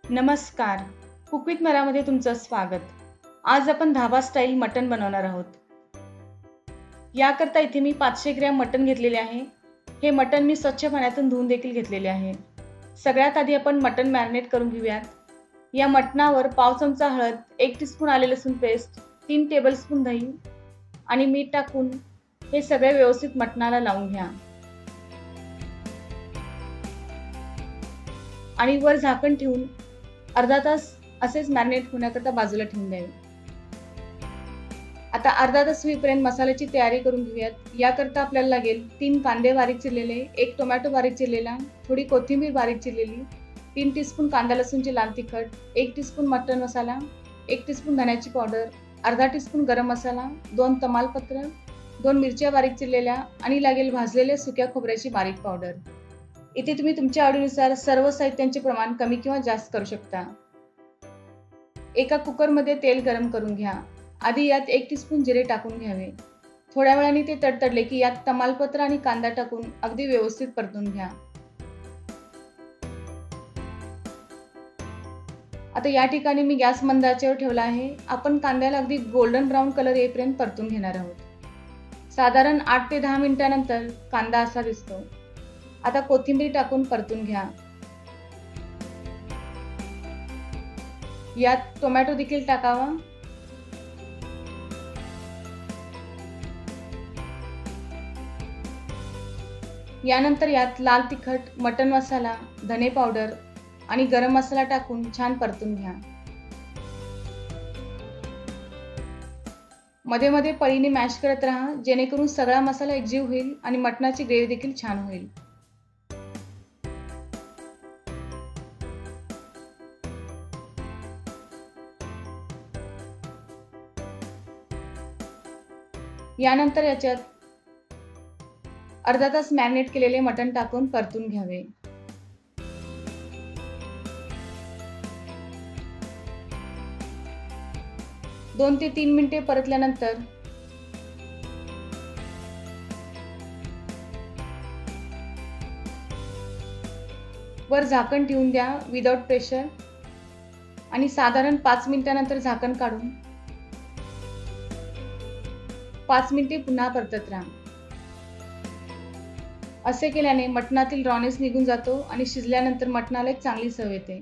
नमस्कार. Cook with मरामध्ये तुमचं स्वागत. आज आपण धाबा स्टाईल मटण बनवणार आहोत. याकरता इथे मी 500 ग्रॅम मटण घेतलेले आहे. हे मटण मी स्वच्छ पाण्यातून धुवून देखील घेतलेले आहे. सगळ्यात आधी आपण मटण मॅरिनेट करून घेऊयात. या मटणावर पाव चमचा हळद, 1 टीस्पून आले लसूण पेस्ट, 3 टेबलस्पून दही आणि मीठ टाकून हे सगळे व्यवस्थित मटणाला लावून घ्या. आणि वर झाकण ठेवून अर्धा तास असेच मॅरिनेट होण्याकरता बाजूला ठेवून द्यावे. आता अर्धा तास होईपर्यंत मसाल्याची तयारी करून घेऊयात. याकरता आपल्याला लागेल 3 कांदे बारीक चिरलेले, 1 टोमॅटो बारीक चिरलेला, थोडी कोथिंबीर बारीक चिरलेली, 3 टीस्पून कांदा लसूणचे लाल तिखट, 1 टीस्पून मटण मसाला, 1 टीस्पून धण्याची पावडर, अर्धा टीस्पून गरम मसाला, 2 तमालपत्र, 2 मिरच्या बारीक चिरलेल्या आणि लागेल भाजलेल्या सुक्या खोबऱ्याची बारीक पावडर. इथे तुम्ही तुमच्या आवडीनुसार सर्व साहित्यांचे प्रमाण कमी किंवा जास्त करू शकता. एका कुकरमध्ये तेल गरम करून घ्या. आधी यात 1 टीस्पून जिरे टाकून घ्यावे. थोड्या वेळाने ते तडतडले की यात तमालपत्र आणि कांदा टाकून अगदी व्यवस्थित परतून घ्या. आता या ठिकाणी मी गॅस मंद आचेवर ठेवला आहे. आपण कांद्याला अगदी गोल्डन ब्राऊन कलर येईपर्यंत परतून घेणार आहोत. साधारण 8 ते 10 मिनिटांनंतर कांदा असा दिसतो. आता कोथिंबीर टाकून परतून घ्या. यात टोमॅटो देखील टाकावा. यानंतर यात लाल तिखट, मटण मसाला, धने पावडर आणि गरम मसाला टाकून छान परतून घ्या. मध्ये मध्ये पळीने मॅश करत राहा, जेणेकरून सगळा मसाला एकजीव होईल आणि मटणाची ग्रेव्ही देखील छान होईल. यानंतर याच्यात अर्धा तास मॅरिनेट केलेले मटण टाकून परतून घ्यावे. दोन ते 3 मिनिटे परतल्यानंतर वर झाकण ठेवून द्या विदाउट प्रेशर आणि साधारण 5 मिनिटांनंतर झाकण काढून 5 मिनिटे पुन्हा परतत राहा. असे केल्याने मटणातील रॉनेस निघून जातो आणि शिजल्यानंतर मटणाला एक चांगली चव येते.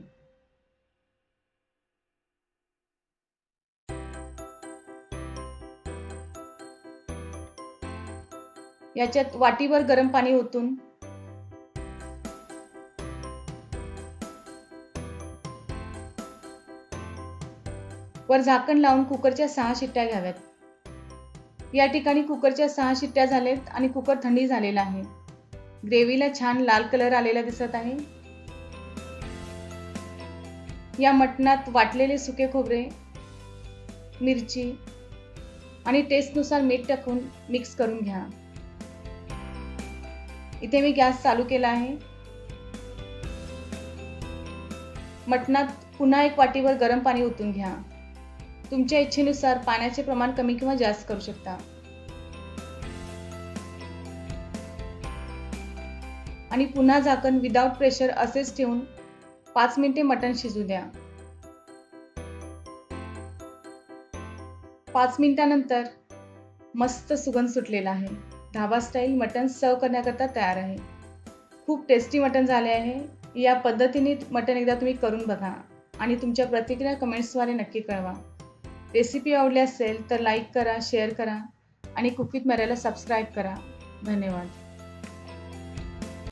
याच्यात वाटीभर गरम पाणी ओतून वर झाकण लावून कुकरच्या 6 शिट्ट्या घ्याव्यात. या ठिकाणी कुकरच्या 6 शिट्ट्या झालेत आणि कुकर थंडी झालेला आहे. ग्रेव्हीला छान लाल कलर आलेला दिसत आहे. या मटणात वाटलेले सुके खोबरे, मिरची आणि टेस्टनुसार मीठ टाकून मिक्स करून घ्या. इथे मी गॅस चालू केला आहे. मटणात पुन्हा 1 वाटीवर गरम पाणी ओतून घ्या. तुमच्या इच्छेनुसार पाण्याचे प्रमाण कमी किंवा जास्त करू शकता. आणि पुन्हा झाकण विदाउट प्रेशर असेच ठेवून 5 मिनिटे मटण शिजू द्या. 5 मिनिटांनंतर मस्त सुगंध सुटलेला आहे. धाबा स्टाईल मटण सर्व करण्याकरता तयार आहे. खूप टेस्टी मटण झाले आहे. या पद्धतीने मटण एकदा तुम्ही करून बघा आणि तुमच्या प्रतिक्रिया कमेंट्सद्वारे नक्की कळवा. रेसिपी आवडली असेल तर लाईक करा, शेअर करा आणि कुक विथ मराला सबस्क्राईब करा. धन्यवाद.